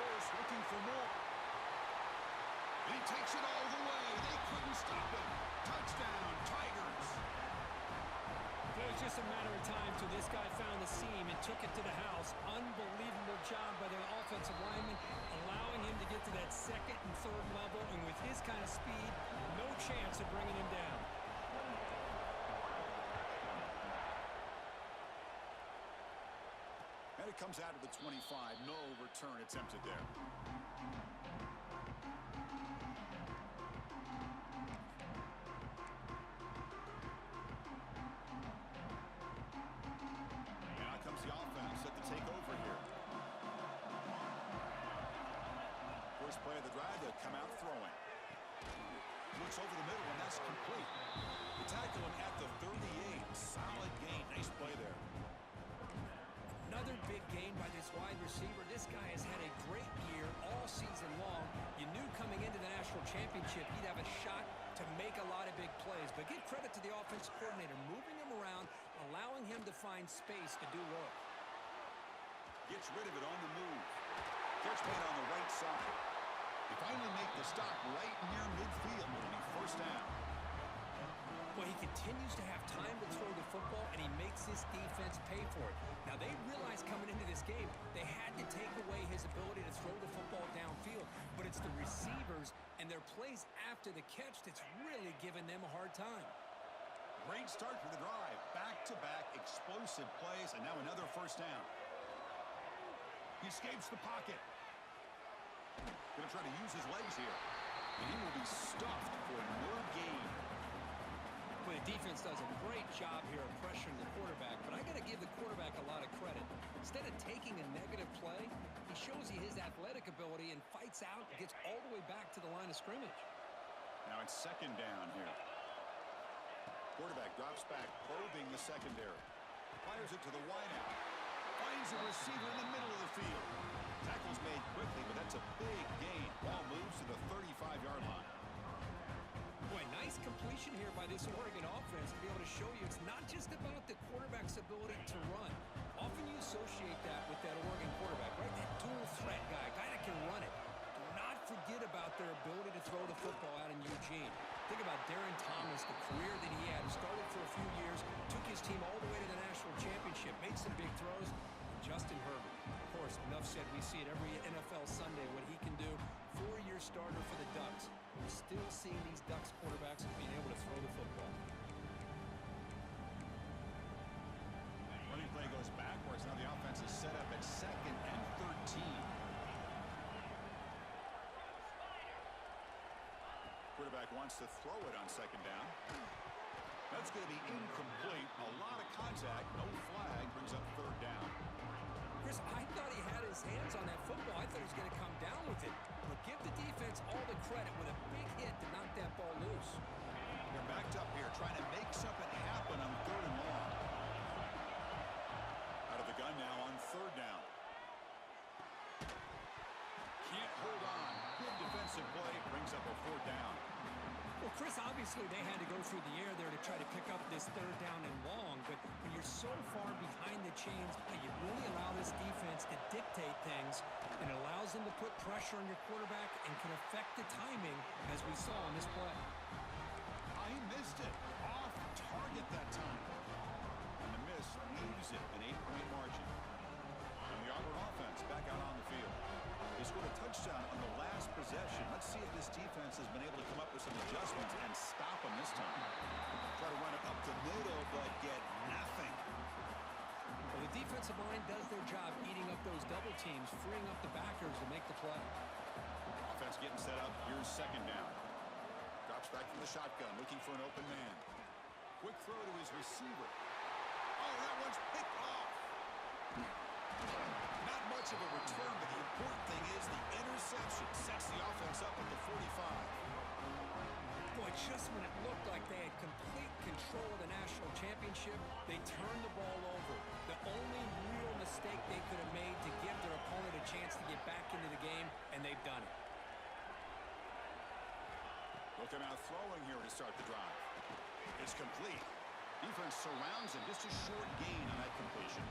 goes, looking for more. And he takes it all the way. They couldn't stop him. Touchdown, Tigers. It was just a matter of time till this guy found the seam and took it to the house. Unbelievable job by the offensive lineman, allowing him to get to that second and third level, and with his kind of speed, no chance of bringing him down. And it comes out of the 25. No return attempted there. The offense set to take over here. First play of the drive, they'll come out throwing. Looks over the middle, and that's complete. The tackle him at the 38. Solid gain. Nice play there. Another big gain by this wide receiver. This guy has had a great year all season long. You knew coming into the national championship he'd have a shot to make a lot of big plays. But give credit to the offensive coordinator, moving him around, allowing him to find space to do work. Gets rid of it on the move. Catch made on the right side. They finally make the stop right near midfield. It'll be first down. Well, he continues to have time to throw the football, and he makes his defense pay for it. Now, they realized coming into this game they had to take away his ability to throw the football downfield, but it's the receivers and their plays after the catch that's really giving them a hard time. Great start for the drive. Back-to-back explosive plays, and now another first down. He escapes the pocket. Going to try to use his legs here. And he will be stuffed for no gain. Well, the defense does a great job here of pressuring the quarterback, but I got to give the quarterback a lot of credit. Instead of taking a negative play, he shows you his athletic ability and fights out and gets all the way back to the line of scrimmage. Now it's second down here. Quarterback drops back, probing the secondary. Fires it to the wideout. Finds a receiver in the middle of the field. Tackle's made quickly, but that's a big gain. Ball moves to the 35-yard line. Boy, nice completion here by this Oregon offense to be able to show you it's not just about the quarterback's ability to run. Often you associate that with that Oregon quarterback, right? That dual threat guy that can run it. Do not forget about their ability to throw the football out in Eugene. Think about Darren Thomas, the career that he had. He started for a few years, took his team all the way to the national championship, made some big throws. Justin Herbert, of course, enough said. We see it every NFL Sunday what he can do. 4-year starter for the Ducks. We're still seeing these Ducks quarterbacks being able to throw the football. Running play goes backwards. Now the offense is set up at 2nd and 13. Quarterback wants to throw it on second down. That's going to be incomplete. A lot of contact. No flag. Brings up third down. Chris, I thought he had his hands on that football. I thought he was going to come down with it. But give the defense all the credit with a big hit to knock that ball loose. They're backed up here trying to make something happen on third and long. Out of the gun now on third down. Can't hold on. Good defensive play. Brings up a fourth down. Well, Chris, obviously they had to go through the air there to try to pick up this third down and long, but when you're so far behind the chains, you really allow this defense to dictate things, and it allows them to put pressure on your quarterback and can affect the timing, as we saw on this play. He missed it. Off target that time. And the miss leaves it an 8-point margin. And the Auburn offense back out on the field. They scored a touchdown on the last possession. Let's see if this defense has been able to come up with some adjustments and stop them this time. Try to run it up the middle, but get nothing. Well, the defensive line does their job eating up those double teams, freeing up the backers to make the play. Offense getting set up. Here's second down. Drops back from the shotgun, looking for an open man. Quick throw to his receiver. Oh, that one's picked off. Not much of a return, but the important thing is the interception sets the offense up at the 45. Boy, just when it looked like they had complete control of the national championship, they turned the ball over. The only real mistake they could have made to give their opponent a chance to get back into the game, and they've done it. Looking out throwing here to start the drive. It's complete. Defense surrounds him. Just a short gain on that completion.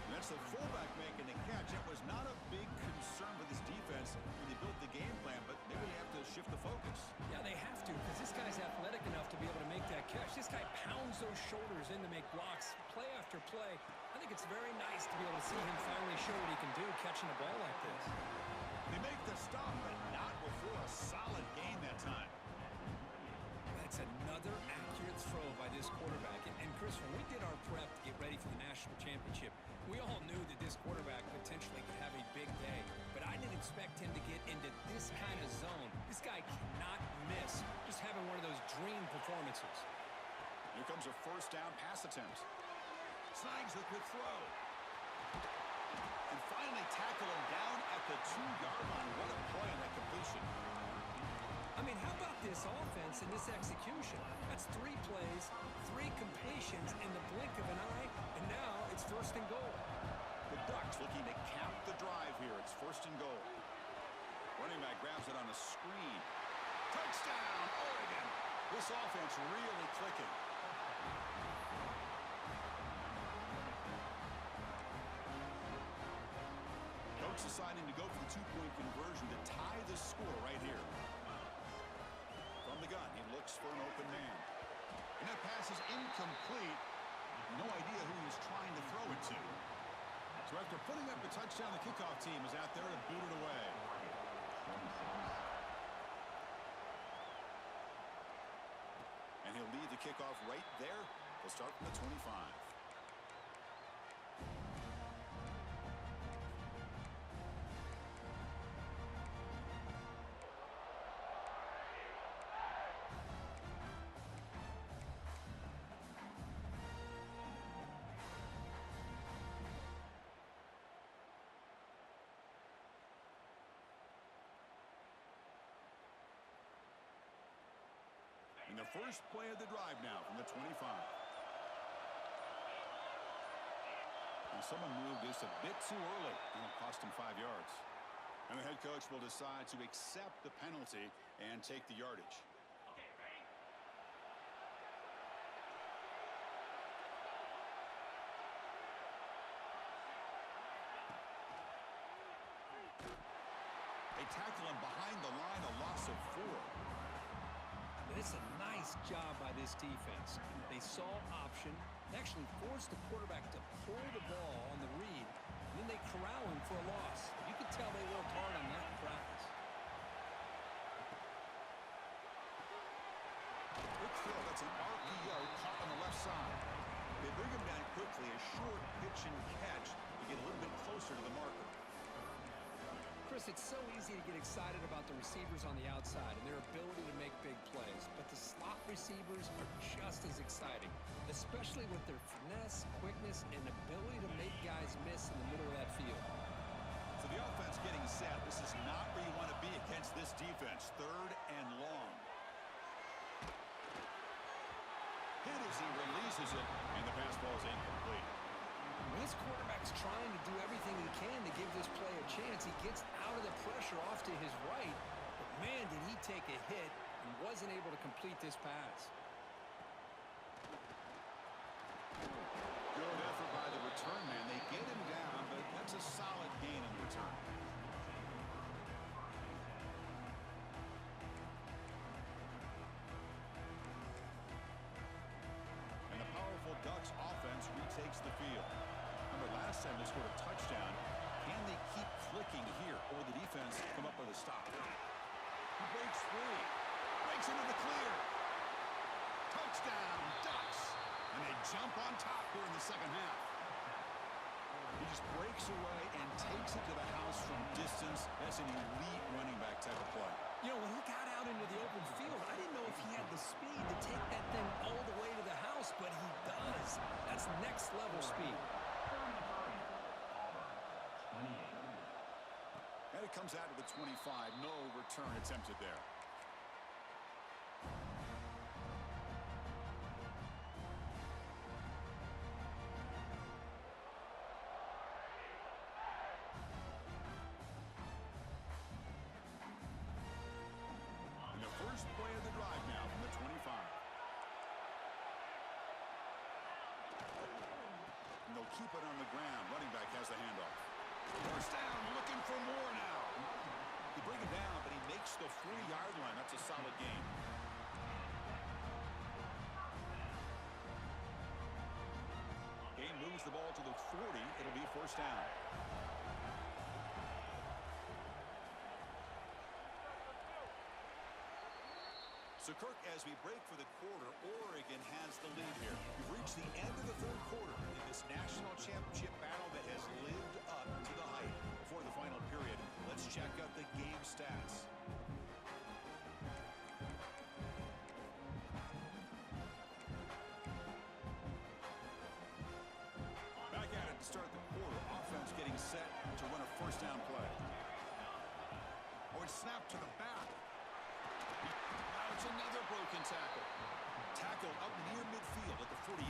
And that's the fullback making the catch. That was not a big concern. in to make blocks play after play. I think it's very nice to be able to see him finally show what he can do catching a ball like this. They make the stop, but not before a solid gain that time. That's another accurate throw by this quarterback. And Chris, when we did our prep to get ready for the national championship, we all knew that this quarterback potentially could have a big day. But I didn't expect him to get into this kind of zone. This guy cannot miss. Just having one of those dream performances. Here comes a first down pass attempt. Snags the quick throw. And finally tackle him down at the 2-yard line. What a play on that completion. I mean, how about this offense and this execution? That's 3 plays, 3 completions in the blink of an eye, and now it's first and goal. The Ducks looking to cap the drive here. It's first and goal. Running back grabs it on a screen. Touchdown, Oregon. This offense really clicking. Coach deciding to go for the 2-point conversion to tie the score right here. From the gun, he looks for an open man. And that pass is incomplete. No idea who he's trying to throw it to. So after putting up the touchdown, the kickoff team is out there to boot it away. And he'll lead the kickoff right there. He'll start from the 25. And the first play of the drive now from the 25. And someone moved this a bit too early, and it'll cost him 5 yards. And the head coach will decide to accept the penalty and take the yardage. They tackle him behind the line, a loss of 4. It's a nice job by this defense. They saw option, actually forced the quarterback to pull the ball on the read, and then they corral him for a loss. You could tell they worked hard on that in practice. Quick throw, that's an RPO caught on the left side. They bring him down quickly, a short pitch and catch to get a little bit closer to the marker. Chris, it's so easy to get excited about the receivers on the outside and their ability to make big plays, but the slot receivers are just as exciting, especially with their finesse, quickness, and ability to make guys miss in the middle of that field. So the offense getting set. This is not where you want to be against this defense. 3rd and long. Hit as he releases it, and the pass ball is incomplete. This quarterback's trying to do everything he can to give this play a chance. He gets out of the pressure off to his right, but man, did he take a hit and wasn't able to complete this pass. Good effort by the return man. They get him down, but that's a solid gain in the return. And the powerful Ducks offense retakes the field. Remember, last time they scored a touchdown. Can they keep clicking here, or will the defense come up with a stop? He breaks free. Breaks into the clear. Touchdown, Ducks. And they jump on top here in the second half. He just breaks away and takes it to the house from distance. That's an elite running back type of play. You know, when he got out into the open field, I didn't know if he had the speed to take that thing all the way to the house, but he does. That's next level speed. And it comes out to the 25. No return attempted there. And the first play of the drive now from the 25. And they'll keep it on the ground. Running back has the handoff. First down, looking for more now. They bring it down, but he makes the 40-yard line. That's a solid gain. brings the ball to the 40. It'll be first down. So, Kirk, as we break for the quarter, Oregon has the lead here. We've reached the end of the third quarter in this national championship battle that has lived up to the hype. Before the final period, let's check out the game stats. Back at it to start the quarter. Offense getting set to run a first down play. Oh, it's snapped to the back. Now it's another broken tackle. Tackle up near midfield at the 48.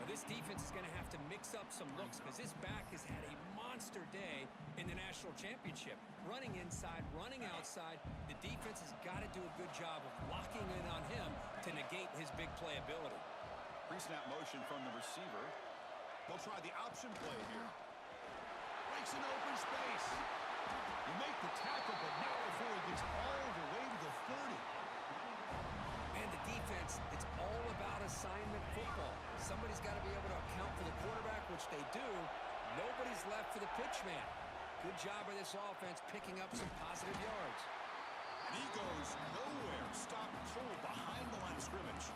Now this defense is going to have to mix up some looks because this back has had a monster day in the national championship. Running inside, running outside. The defense has got to do a good job of locking in on him to negate his big play ability. Pre-snap motion from the receiver. They'll try the option play here. Breaks an open space. You make the tackle, but not before he gets all the way to the 30. And the defense, it's all about assignment football. Somebody's got to be able to account for the quarterback, which they do. Nobody's left for the pitch man. Good job by this offense picking up some positive yards. And he goes nowhere. Stop cold behind the line of scrimmage.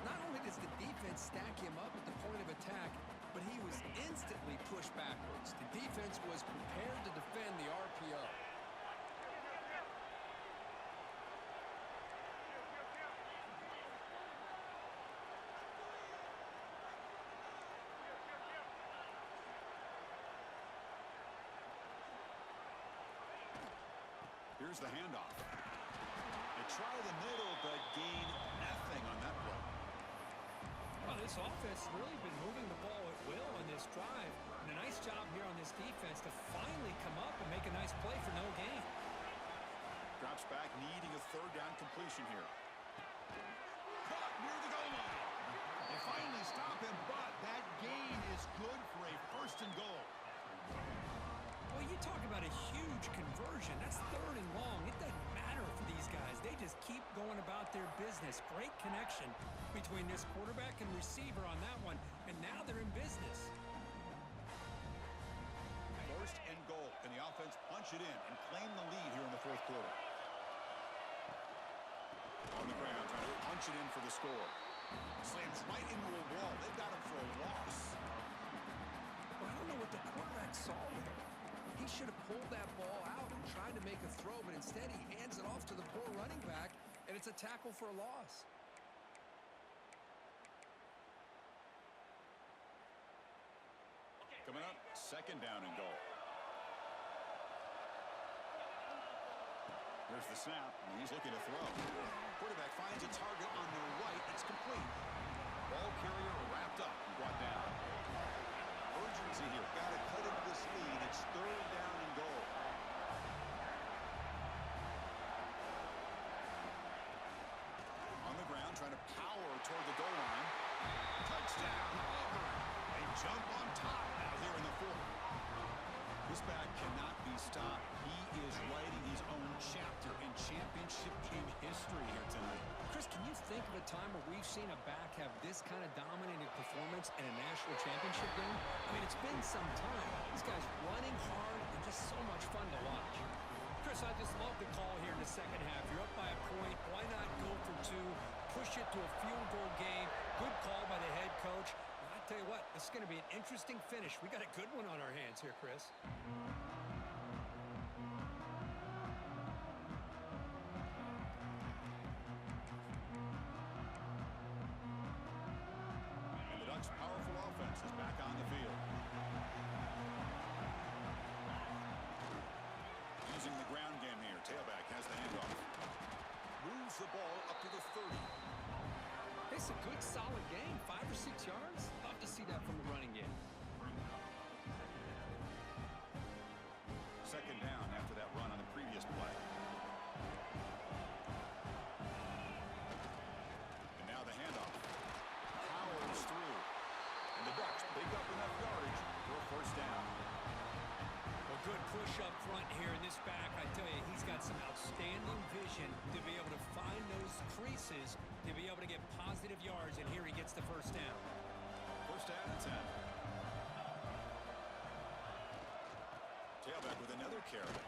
Not only does the defense stack him up at the point of attack, but he was instantly pushed backwards. The defense was prepared to defend the RPO. Here's the handoff. They try the middle, but gain nothing on that play. Well, this offense has really been moving the ball at will on this drive. And a nice job here on this defense to finally come up and make a nice play for no gain. Drops back, needing a third down completion here. Caught near the goal line. They finally stop him, but that gain is good for a first and goal. Well, you talk about a huge conversion. That's third and long. It doesn't matter for these guys. They just keep going about their business. Great connection between this quarterback and receiver on that one. And now they're in business. First and goal. Can the offense punch it in and claim the lead here in the fourth quarter? On the ground, trying to punch it in for the score. Slams right into a wall. They've got him for a loss. Well, I don't know what the quarterback saw there. He should have pulled that ball out and tried to make a throw, but instead he hands it off to the poor running back, and it's a tackle for a loss. Coming up, second down and goal. There's the snap, and he's looking to throw. Quarterback finds a target on the right. It's complete. Ball carrier wrapped up and brought down. Urgency here. Got to cut into this lead. It's third down and goal. On the ground, trying to power toward the goal line. Touchdown, Auburn. They jump on top now here in the fourth. This back cannot be stopped. He is writing his own chapter in championship game history here tonight. Chris, can you think of a time where we've seen a back have this kind of dominating performance in a national championship game? I mean, it's been some time. This guy's running hard and just so much fun to watch. Chris, I just love the call here in the second half. You're up by a point. Why not go for two? Push it to a field goal game. Good call by the head coach. I tell you what, this is going to be an interesting finish. We got a good one on our hands here, Chris. And the Ducks' powerful offense is back on the field. Using the ground game here. Tailback has the handoff. Moves the ball up to the 30. It's a good, solid game. 5 or 6 yards. Love to see that from the running game. Second down after that run on the previous play. And now the handoff. Powers through. And the Ducks pick up enough yardage for a first down. A good push up front here in this back. I tell you, he's got some outstanding vision to be able to find those creases, to be able to get positive yards, and here he gets the first down. care of it.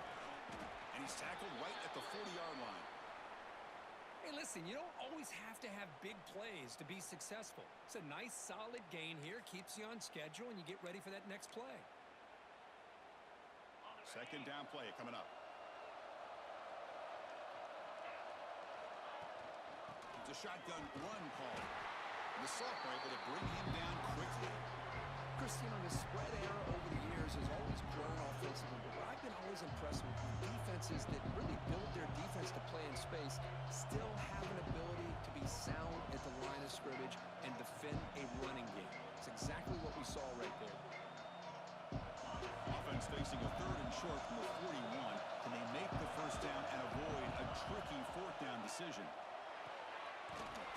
And he's tackled right at the 40-yard line. Hey, listen, you don't always have to have big plays to be successful. It's a nice, solid gain here. Keeps you on schedule, and you get ready for that next play. Second down play coming up. It's a shotgun run call. The sophomore able to bring him down quickly. Chris, the spread era over the years has always grown offensively, but what I've been always impressed with defenses that really build their defense to play in space still have an ability to be sound at the line of scrimmage and defend a running game. It's exactly what we saw right there. Offense facing a third and short from the 41. Can they make the first down and avoid a tricky fourth down decision?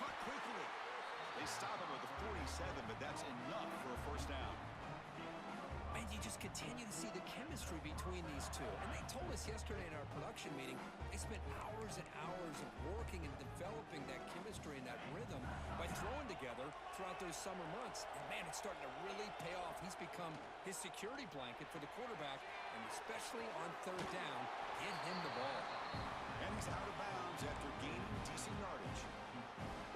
Caught quickly. They stop him at the 47, but that's enough for a first down. And you just continue to see the chemistry between these two. And they told us yesterday in our production meeting, they spent hours and hours of working and developing that chemistry and that rhythm by throwing together throughout those summer months. And, man, it's starting to really pay off. He's become his security blanket for the quarterback, and especially on third down, get him the ball. And he's out of bounds after gaining decent yardage.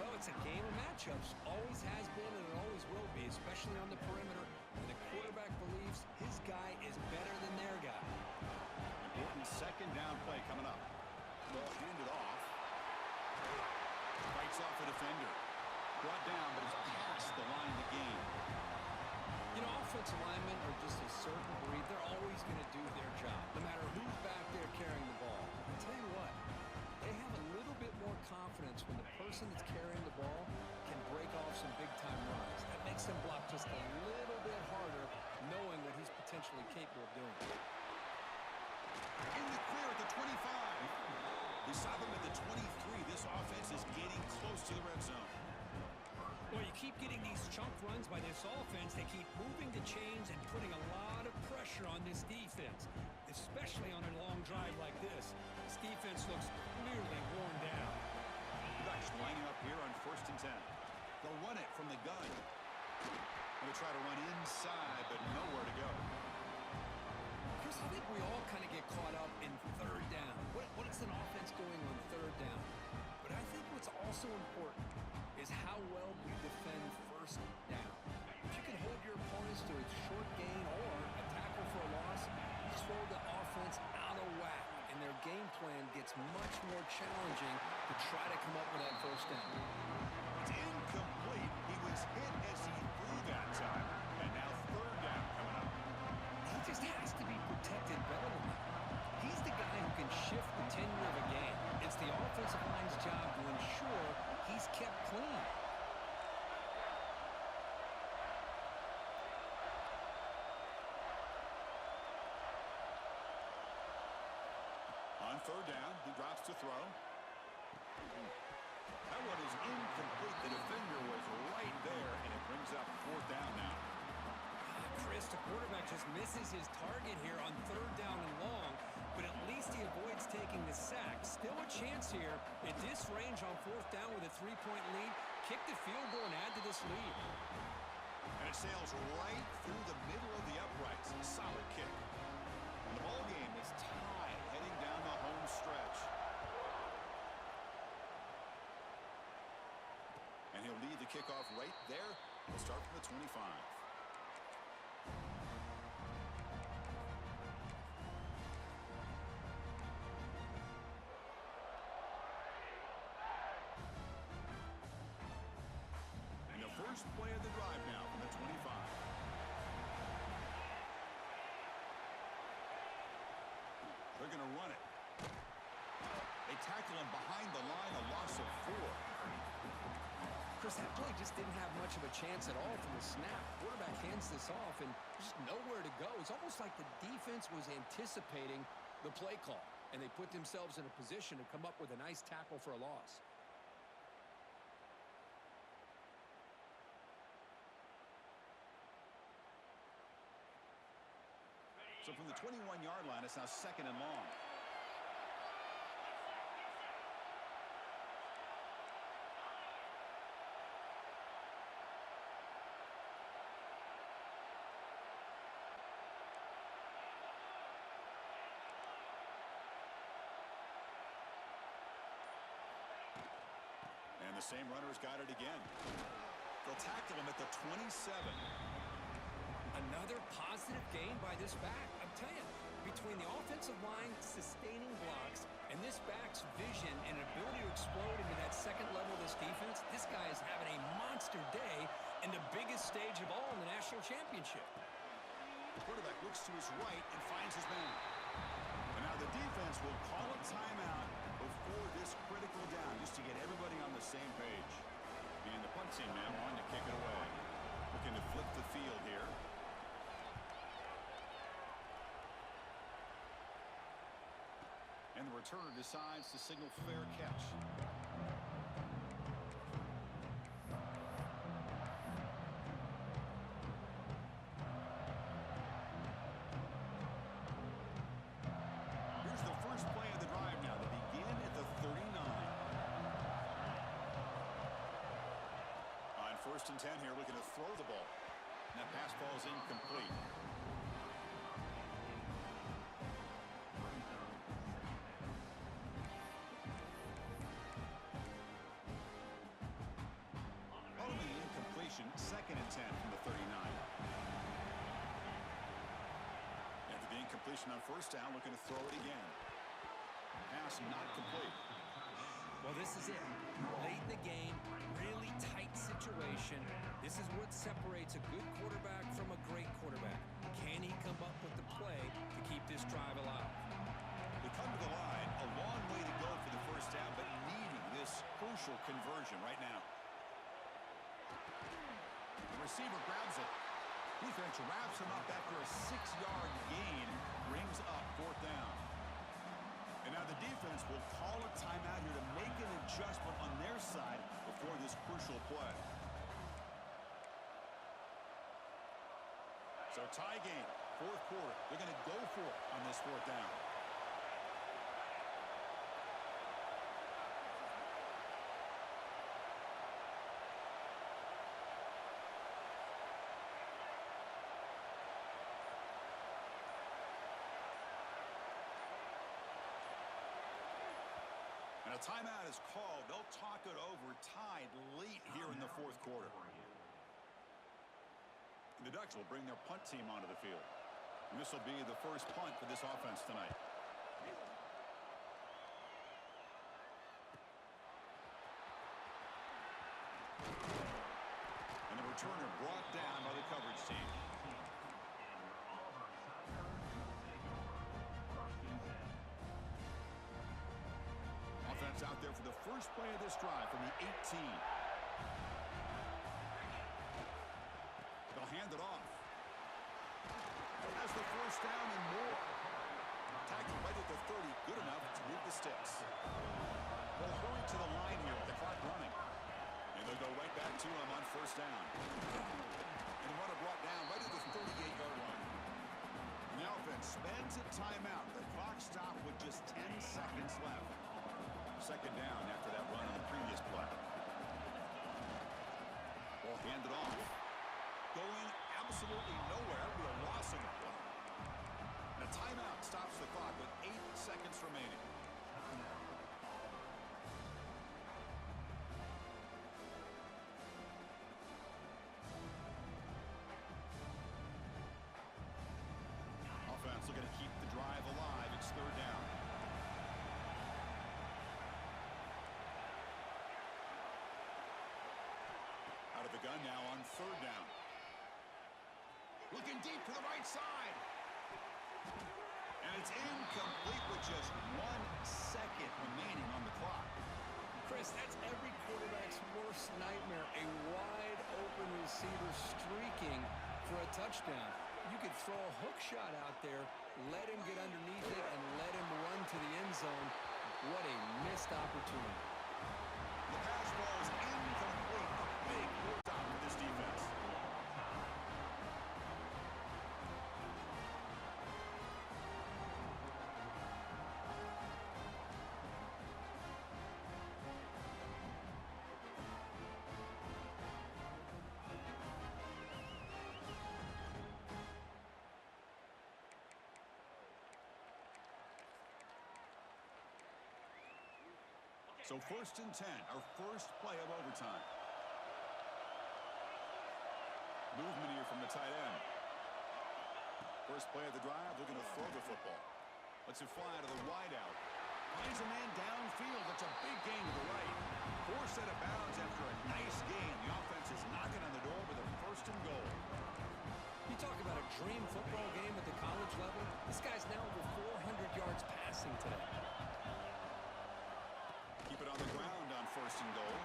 Well, it's a game of matchups. Always has been and it always will be, especially on the perimeter. And the quarterback believes his guy is better than their guy. Important second down play coming up. Ball handed off. Fights off a defender. Brought down, but he's past the line of the game. Offensive linemen are just a certain breed. They're always going to do their job, no matter who's back there carrying the ball. I tell you what, they have a little bit more confidence when the person that's carrying the ball can break off some big-time runs. That makes them block just a little bit harder, knowing what he's potentially capable of doing. In the clear at the 25. They stop him at the 23. This offense is getting close to the red zone. Well, you keep getting these chunk runs by this offense. They keep moving the chains and putting a lot of pressure on this defense, especially on a long drive like this. This defense looks clearly worn down. Ducks lining up here on 1st and 10. They'll run it from the gun. Going to try to run inside, but nowhere to go. Chris, I think we all kind of get caught up in third down. What is an offense doing on third down? But I think what's also important is how well you defend first down. If you can hold your opponents to a short gain or a tackle for a loss, you throw the offense out of whack, and their game plan gets much more challenging to try to come up with that first down. It's incomplete. He was hit as he threw that time. And now third down coming up. He just has to be protected better than that. He's the guy who can shift the tenure of a game. It's the offensive line's job to ensure he's kept clean. On third down, he drops to throw. That one is incomplete. The defender was right there, and it brings up fourth down now. Chris, the quarterback just misses his target here on third down and long, but at least he avoids taking the sack. Still a chance here at this range on fourth down with a 3-point lead. Kick the field goal and add to this lead. And it sails right through the middle of the uprights. Solid kick. And the ball game is tied heading down the home stretch. And he'll lead the kickoff right there. He'll start from the 25. First play of the drive now from the 25. They're going to run it. They tackle him behind the line, a loss of 4. Chris, that play just didn't have much of a chance at all from the snap. Quarterback hands this off, and just nowhere to go. It's almost like the defense was anticipating the play call, and they put themselves in a position to come up with a nice tackle for a loss. So from the 21-yard line, it's now second and long. the same runner's got it again. They'll tackle him at the 27. Another positive gain by this back. I'm telling you, between the offensive line sustaining blocks and this back's vision and ability to explode into that second level of this defense, this guy is having a monster day in the biggest stage of all in the national championship. The quarterback looks to his right and finds his man. And now the defense will call a timeout before this critical down, just to get everybody on the same page. And the punt team now on to kick it away. Looking to flip the field here. And the returner decides to signal fair catch. Here's the first play of the drive now. They begin at the 39. On 1st and 10 here, looking to throw the ball. And that pass ball is incomplete. Second and 10 from the 39. After the incompletion on 1st down, looking to throw it again. Pass not complete. Well, this is it. Late in the game, really tight situation. This is what separates a good quarterback from a great quarterback. Can he come up with the play to keep this drive alive? They come to the line, a long way to go for the 1st down, but needing this crucial conversion right now. Receiver grabs it. Defense wraps him up after a 6-yard gain. Brings up 4th down. And now the defense will call a timeout here to make an adjustment on their side before this crucial play. So tie game, 4th quarter. They're going to go for it on this 4th down. And a timeout is called. They'll talk it over, tied late here in the 4th quarter. And the Ducks will bring their punt team onto the field. And this will be the first punt for this offense tonight. And the returner brought down by the coverage team. Out there for the first play of this drive from the 18. They'll hand it off. Has the 1st down and more. Tackled right at the 30. Good enough to move the sticks. They'll hurry to the line here with the clock running. And they'll go right back to him on 1st down. And the runner brought down right at the 38-yard line. And the offense spends a timeout. The clock stopped with just 10 seconds left. 2nd down after that run on the previous play. Ball handed off. Going absolutely nowhere with a loss of the play. And a timeout stops the clock with 8 seconds remaining. Offense looking to keep the drive alive. It's 3rd down. Out of the gun now on 3rd down. Looking deep to the right side. And it's incomplete with just 1 second remaining on the clock. Chris, that's every quarterback's worst nightmare. A wide open receiver streaking for a touchdown. You could throw a hook shot out there, let him get underneath it, and let him run to the end zone. What a missed opportunity. The pass ball is incomplete. A big fourth down for this defense. So 1st and 10, our first play of overtime. Movement here from the tight end. First play of the drive, looking to throw the football. Lets it fly to the wideout. Finds a man downfield. That's a big gain to the right. Forced out of bounds after a nice gain. The offense is knocking on the door with a 1st and goal. You talk about a dream football game at the college level. This guy's now over 400 yards passing today. Keep it on the ground on 1st and goal.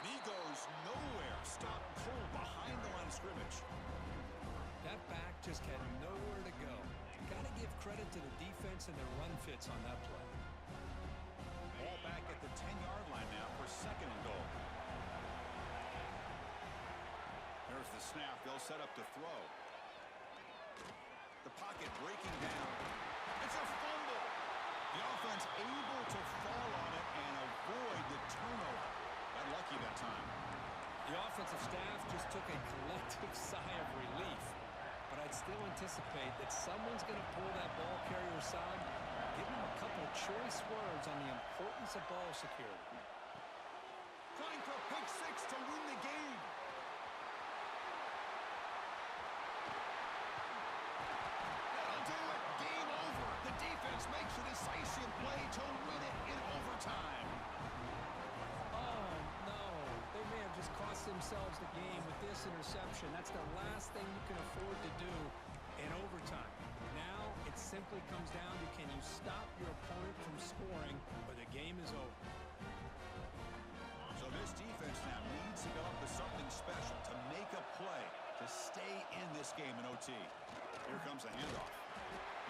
And he goes nowhere. Stopped cold behind the line of scrimmage. That back just had nowhere to go. Got to give credit to the defense and their run fits on that play. Ball back at the 10-yard line now for 2nd and goal. There's the snap. They'll set up to throw. The pocket breaking down. It's a fumble. The offense able to fall on it and avoid the turnover. Got lucky that time. The offensive staff just took a collective sigh of relief. But I'd still anticipate that someone's going to pull that ball carrier aside, give him a couple choice words on the importance of ball security. Trying for a pick 6 to win the game. That'll do it. Game over. The defense makes a decisive play to win it in overtime. Oh, no. They may have just cost themselves the game with this interception. That's the last thing you can afford to do in overtime. Now it simply comes down to, can you stop your opponent from scoring, or the game is over. So this defense now needs to go up with something special to make a play to stay in this game in OT. Here comes the handoff.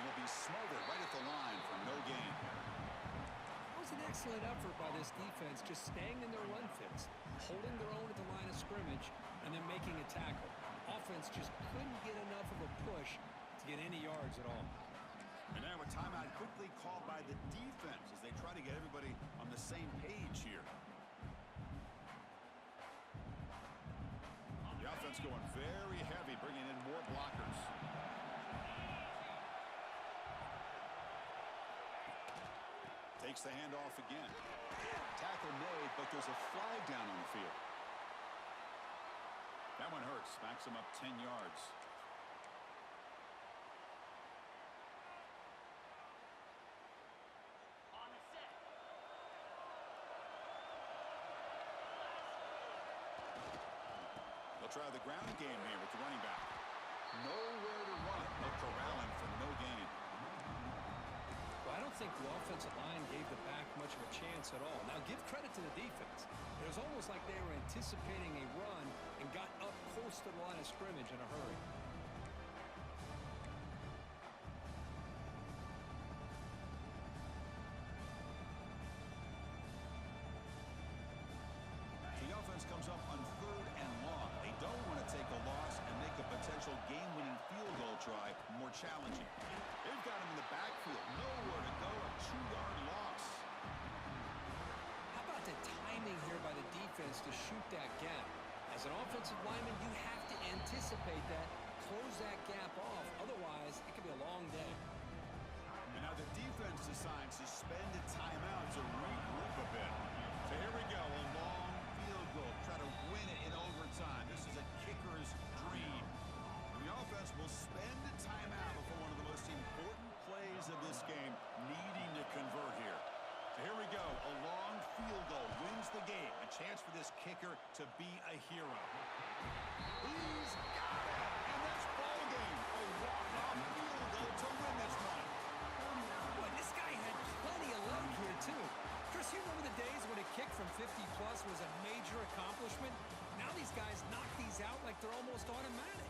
It'll be smothered right at the line for no gain. That was an excellent effort by this defense, just staying in their run fits, holding their own at the line of scrimmage, and then making a tackle. Offense just couldn't get enough of a push to get any yards at all. And now a timeout quickly called by the defense as they try to get everybody on the same page here. The offense going very heavy, bringing in more blockers. Takes the handoff again. Tackle made, but there's a flag down on the field. That one hurts. Backs him up 10 yards. They'll try the ground game here with the running back. Nowhere to run. They'll corral him for no gain. Well, I don't think the offensive line gave the back much of a chance at all. Now, give credit to the defense. It was almost like they were anticipating a run and got up close to the line of scrimmage in a hurry. The offense comes up on 3rd and long. They don't want to take a loss and make a potential game-winning field goal try more challenging. They've got him in the backfield. Nowhere to go. A 2-yard loss. How about the timing here by the defense to shoot that gap? As an offensive lineman, you have to anticipate that, close that gap off. Otherwise, it could be a long day. And now the defense decides to spend a timeout to regroup a bit. So here we go. A long field goal. Try to win it in overtime. This is a kicker's dream. And the offense will spend a timeout before one of the most important plays of this game, needing to convert here. So here we go. A long field goal wins the game. A chance for this kicker to be a hero. He's got it! And that's ball game. A walk-off field goal to win this one. Boy, this guy had plenty of luck here, too. Chris, you remember the days when a kick from 50-plus was a major accomplishment? Now these guys knock these out like they're almost automatic.